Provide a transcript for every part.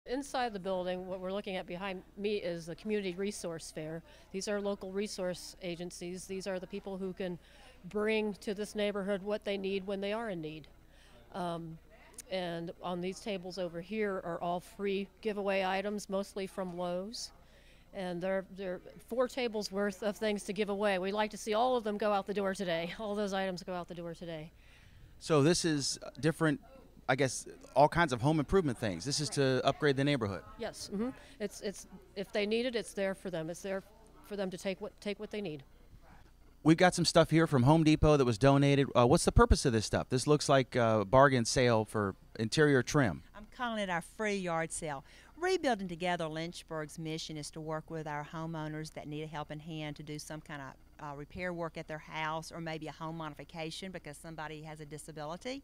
Inside the building, what we're looking at behind me is the Community Resource Fair. These are local resource agencies. These are the people who can bring to this neighborhood what they need when they are in need. And on these tables over here are all free giveaway items, mostly from Lowe's. And there are 4 tables worth of things to give away. We'd like to see all of them go out the door today. All those items go out the door today. So this is different, I guess, all kinds of home improvement things. This is to upgrade the neighborhood. Yes, it's if they need it, it's there for them. It's there for them to take what they need. We've got some stuff here from Home Depot that was donated. What's the purpose of this stuff? This looks like a bargain sale for interior trim. I'm calling it our free yard sale. Rebuilding Together Lynchburg's mission is to work with our homeowners that need a helping hand to do some kind of repair work at their house, or maybe a home modification because somebody has a disability.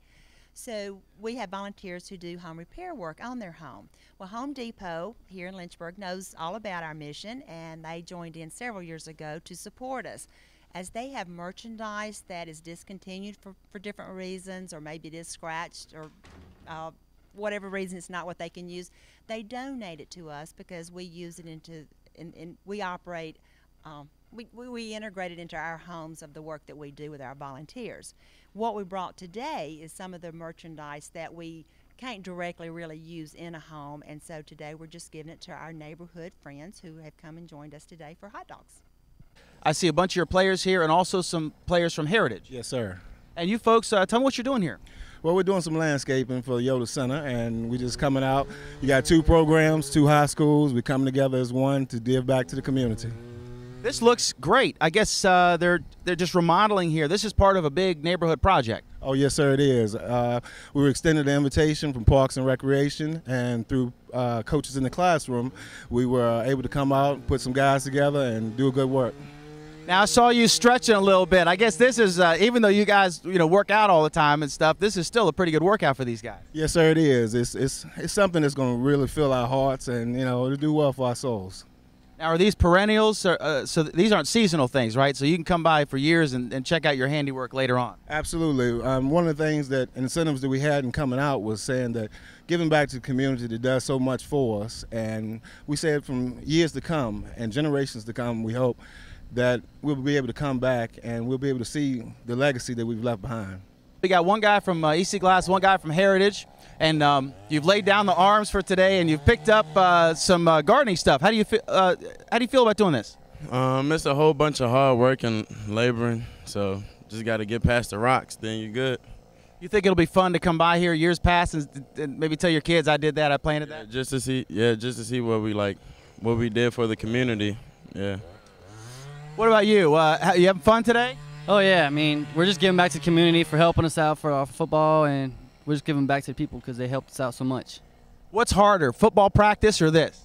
So we have volunteers who do home repair work on their home. Well, Home Depot here in Lynchburg knows all about our mission, and they joined in several years ago to support us. As they have merchandise that is discontinued for different reasons, or maybe it is scratched, or whatever reason it's not what they can use, they donate it to us because we use it we operate, we integrate it into our homes of the work that we do with our volunteers. What we brought today is some of the merchandise that we can't directly really use in a home, and so today we're just giving it to our neighborhood friends who have come and joined us today for hot dogs. I see a bunch of your players here and also some players from Heritage. Yes, sir. And you folks, tell me what you're doing here. Well, we're doing some landscaping for Yoda Center, and we're just coming out. You got 2 programs, 2 high schools. We're coming together as one to give back to the community. This looks great. I guess they're just remodeling here. This is part of a big neighborhood project. Oh, yes, sir, it is. We were extended the invitation from Parks and Recreation, and through coaches in the classroom, we were able to come out, put some guys together, and do good work. Now, I saw you stretching a little bit. I guess this is, even though you guys, work out all the time and stuff, this is still a pretty good workout for these guys. Yes, sir, it is. It's something that's going to really fill our hearts and, it'll do well for our souls. Now, are these perennials? So these aren't seasonal things, right? So you can come by for years and check out your handiwork later on. Absolutely. One of the things that incentives that we had in coming out was saying that giving back to the community that does so much for us, and we said from years to come and generations to come, we hope that we'll be able to come back and we'll be able to see the legacy that we've left behind. We got one guy from EC Glass, one guy from Heritage, and you've laid down the arms for today, and you've picked up some gardening stuff. How do you feel about doing this? It's a whole bunch of hard work and laboring, so just got to get past the rocks, then you're good. You think it'll be fun to come by here years past and maybe tell your kids I did that, I planted that? Just to see what we did for the community. Yeah. What about you? You having fun today? Oh yeah, I mean, we're just giving back to the community for helping us out for our football, and we're just giving back to the people because they helped us out so much. What's harder, football practice or this?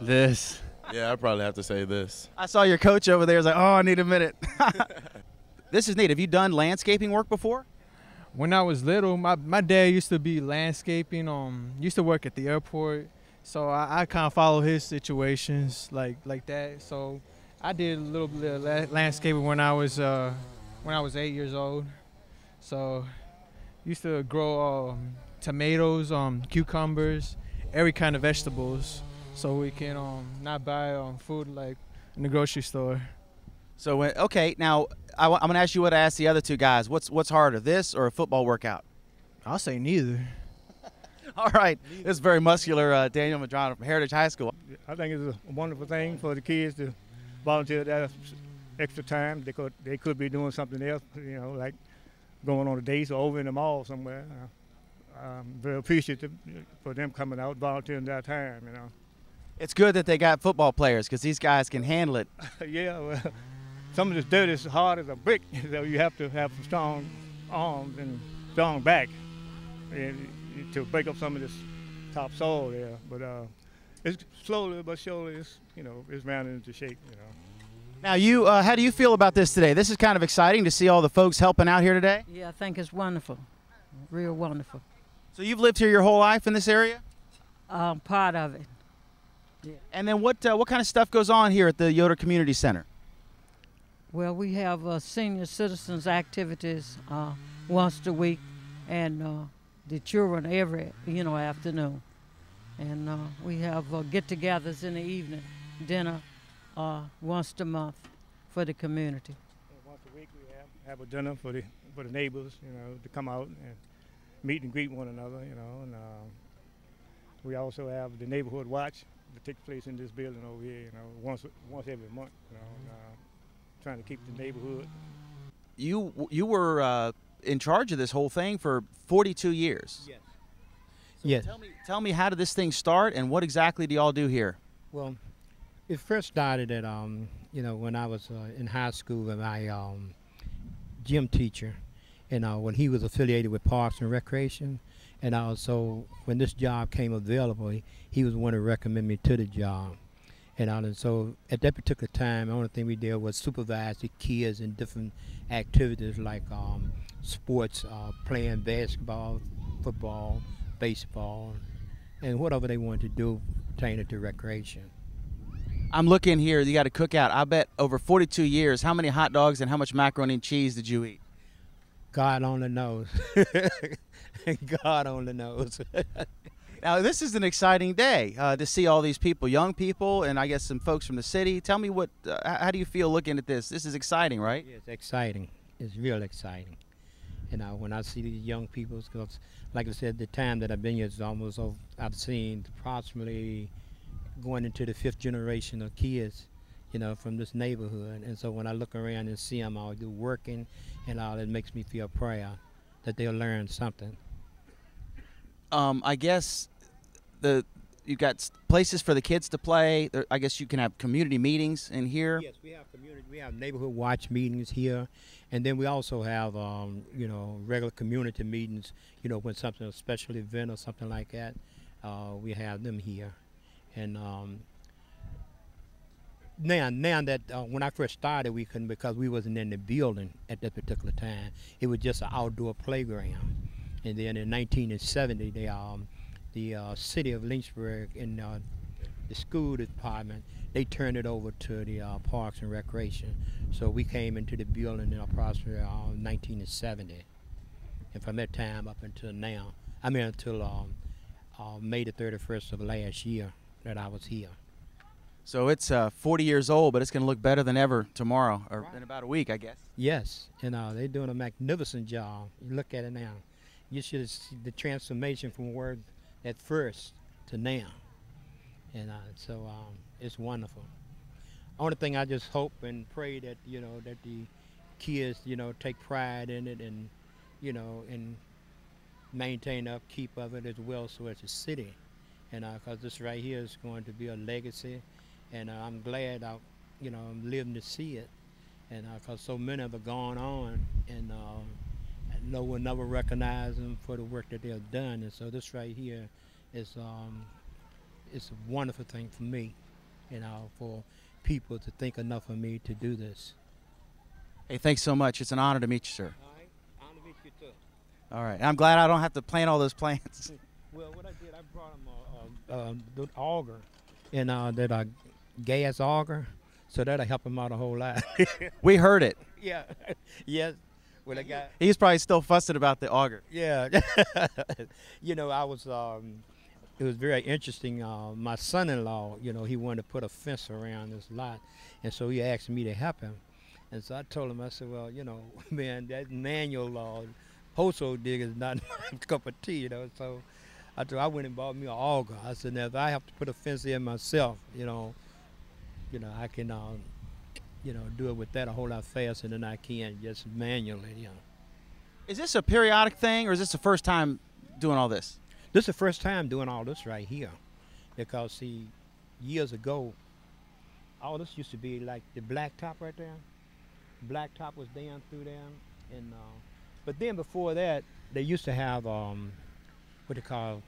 This. Yeah, I'd probably have to say this. I saw your coach over there. I was like, oh, I need a minute. This is neat. Have you done landscaping work before? When I was little, my dad used to be landscaping, used to work at the airport, so I kind of follow his situations like that. So I did a little bit of landscaping when I was 8 years old. So used to grow tomatoes, cucumbers, every kind of vegetables, so we can not buy food like in the grocery store. So okay, now I'm gonna ask you what I asked the other 2 guys. What's harder, this or a football workout? I'll say neither. All right, this is very muscular Daniel Madrano from Heritage High School. I think it's a wonderful thing for the kids to volunteer that extra time. They could be doing something else, like going on a date or over in the mall somewhere. I'm very appreciative for them coming out, volunteering that time, It's good that they got football players because these guys can handle it. Yeah, well, some of this dirt is hard as a brick, so you have to have some strong arms and strong back to break up some of this topsoil there. But it's slowly but surely, it's rounding into shape, Now, how do you feel about this today? This is kind of exciting to see all the folks helping out here today. Yeah, I think it's wonderful, real wonderful. So you've lived here your whole life in this area? Part of it. Yeah. And then what kind of stuff goes on here at the Yoder Community Center? Well, we have senior citizens activities once a week, and the children every afternoon. And we have get-togethers in the evening, dinner once a month for the community. And once a week we have a dinner for the neighbors, you know, to come out and meet and greet one another, you know. And we also have the neighborhood watch that takes place in this building over here, you know, once every month, you know, trying to keep the neighborhood. You were in charge of this whole thing for 42 years. Yes. So yes. Tell me, how did this thing start, and what exactly do y'all do here? Well, it first started at you know, when I was in high school with my gym teacher, and when he was affiliated with Parks and Recreation, and also when this job came available, he was the one to recommend me to the job. And so at that particular time, the only thing we did was supervise the kids in different activities like sports, playing basketball, football, baseball, and whatever they wanted to do pertaining to recreation. I'm looking here, you got a cookout. I bet over 42 years, how many hot dogs and how much macaroni and cheese did you eat? God only knows. God only knows. Now, this is an exciting day to see all these people, young people, and I guess some folks from the city. Tell me how do you feel looking at this? This is exciting, right? Yeah, it's exciting. It's real exciting. And when I see these young people, because like I said, the time that I've been here is almost over, I've seen approximately going into the 5th generation of kids, you know, from this neighborhood. And so when I look around and see them all working and all, it makes me feel proud that they'll learn something. I guess you've got places for the kids to play. I guess you can have community meetings in here. Yes, we have community. We have neighborhood watch meetings here, and then we also have you know, regular community meetings. You know, when something, a special event or something like that, we have them here. And now that when I first started, we couldn't, because we wasn't in the building at that particular time. It was just an outdoor playground. And then in 1970, the city of Lynchburg and the school department, they turned it over to the Parks and Recreation. So we came into the building in approximately 1970. And from that time up until now, I mean until May the 31st of last year that I was here. So it's 40 years old, but it's going to look better than ever tomorrow, or Right. in about a week, I guess. Yes, and they're doing a magnificent job. You look at it now. You should see the transformation from where at first to now. And so it's wonderful. Only thing I just hope and pray that, you know, that the kids, you know, take pride in it and, you know, and maintain the upkeep of it as well, so as a city. And because this right here is going to be a legacy, and I'm glad you know, I'm living to see it. And because so many have gone on, and no one never recognized them for the work that they have done. And so this right here is it's a wonderful thing for me, you know, for people to think enough of me to do this. Hey, thanks so much. It's an honor to meet you, sir. All right, honor to meet you too. All right. I'm glad I don't have to plant all those plants. Well, what I did, I brought them the auger, and that gas auger, so that'll help him out a whole lot. We heard it. Yeah, yes. Well, I got. He's probably still fussing about the auger. Yeah, you know, I was. It was very interesting. My son-in-law, you know, he wanted to put a fence around this lot, and so he asked me to help him. And so I told him, I said, well, you know, man, that manual postal dig is not my cup of tea, you know. So I went and bought me an auger. I said, now if I have to put a fence in myself, you know, I can, you know, do it with that a whole lot faster than I can just manually, you know. Is this a periodic thing, or is this the first time doing all this? This is the first time doing all this right here, because see, years ago, all this used to be like the blacktop right there. Blacktop was down through there, and but then before that, they used to have what they call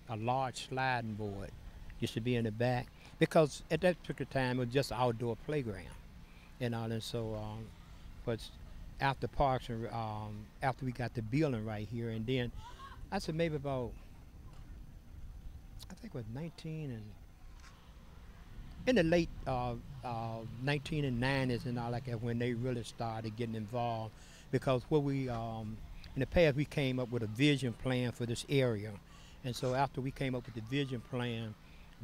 a large sliding board. Used to be in the back, because at that particular time it was just an outdoor playground, and all. And so, but after parks and after we got the building right here, and then I said maybe about, I think it was 19 and in the late 1990s and all like that, when they really started getting involved, because what we in the past we came up with a vision plan for this area, And so after we came up with the vision plan,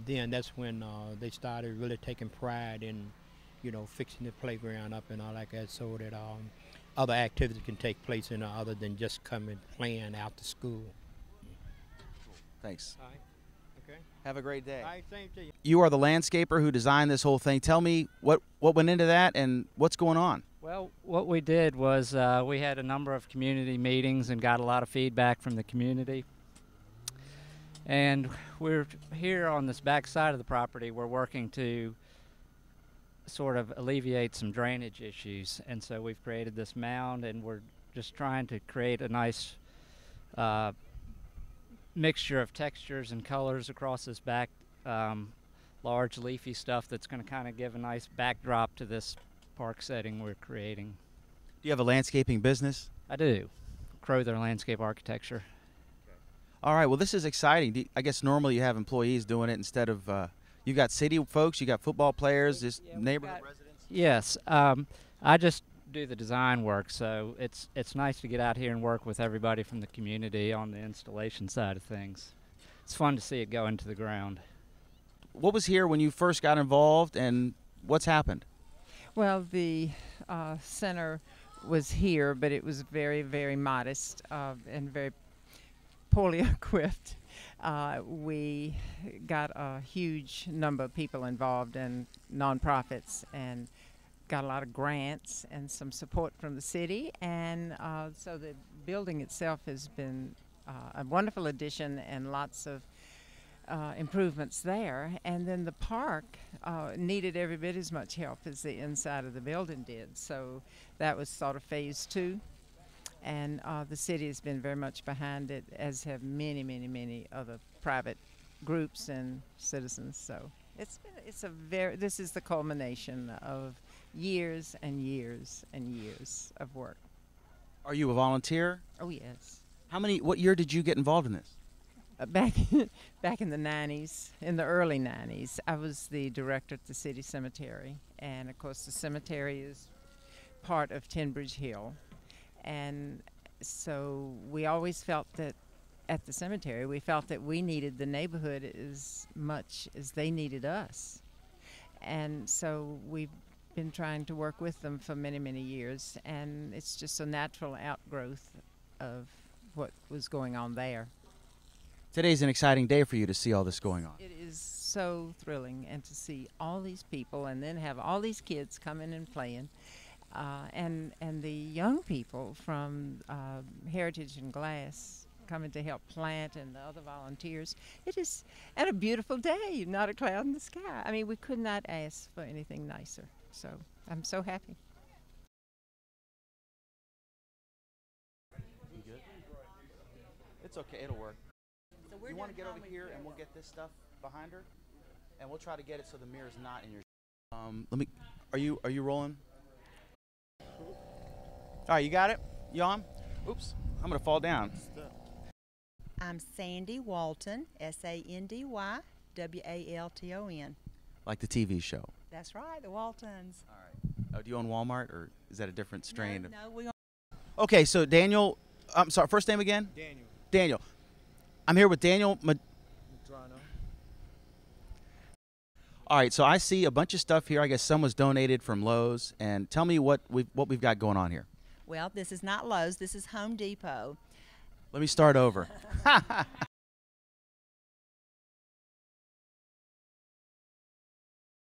then that's when they started really taking pride in, you know, fixing the playground up and all like that, so that other activities can take place in other than just coming playing out to school. Thanks. All right. Okay. Have a great day. All right, same to you. You are the landscaper who designed this whole thing. Tell me what went into that and what's going on. Well, what we did was we had a number of community meetings and got a lot of feedback from the community. And we're here on this back side of the property. We're working to sort of alleviate some drainage issues. And so we've created this mound, and we're just trying to create a nice mixture of textures and colors across this back large leafy stuff that's going to kind of give a nice backdrop to this park setting we're creating. Do you have a landscaping business? I do. Crowther Landscape Architecture. All right, well, this is exciting. I guess normally you have employees doing it instead of, you got city folks, you got football players, just neighborhood residents? Yes, I just do the design work, so it's nice to get out here and work with everybody from the community on the installation side of things. It's fun to see it go into the ground. What was here when you first got involved, and what's happened? Well, the center was here, but it was very, very modest and very poorly equipped. We got a huge number of people involved in nonprofits and got a lot of grants and some support from the city, and so the building itself has been a wonderful addition and lots of improvements there. And then the park needed every bit as much help as the inside of the building did, so that was sort of phase 2. And the city has been very much behind it, as have many, many, many other private groups and citizens. So this is the culmination of years and years and years of work. Are you a volunteer? Oh, yes. What year did you get involved in this? Back in the 90s, in the early 90s, I was the director at the city cemetery. And of course the cemetery is part of Tinbridge Hill. And so we always felt that at the cemetery, we felt that we needed the neighborhood as much as they needed us. And so we've been trying to work with them for many, many years. And it's just a natural outgrowth of what was going on there. Today's an exciting day for you to see all this going on. It is so thrilling, and to see all these people and then have all these kids coming and playing. And the young people from Heritage and Glass coming to help plant, and the other volunteers. It is at a beautiful day, not a cloud in the sky. I mean, we could not ask for anything nicer. So I'm so happy. You good? It's okay, it'll work. So you want to get over here and we'll get this stuff behind her, and we'll try to get it so the mirror's not in your. Are you rolling? All right, you got it? You on? Oops, I'm gonna fall down. I'm Sandy Walton, Sandy Walton. Like the TV show. That's right, the Waltons. All right. Do you own Walmart, or is that a different strain? No, we own. Okay, so Daniel, I'm sorry, first name again? Daniel. Daniel. I'm here with Daniel Madrano. All right, so I see a bunch of stuff here. I guess some was donated from Lowe's, and tell me what we've got going on here. Well, this is not Lowe's. This is Home Depot. Let me start over.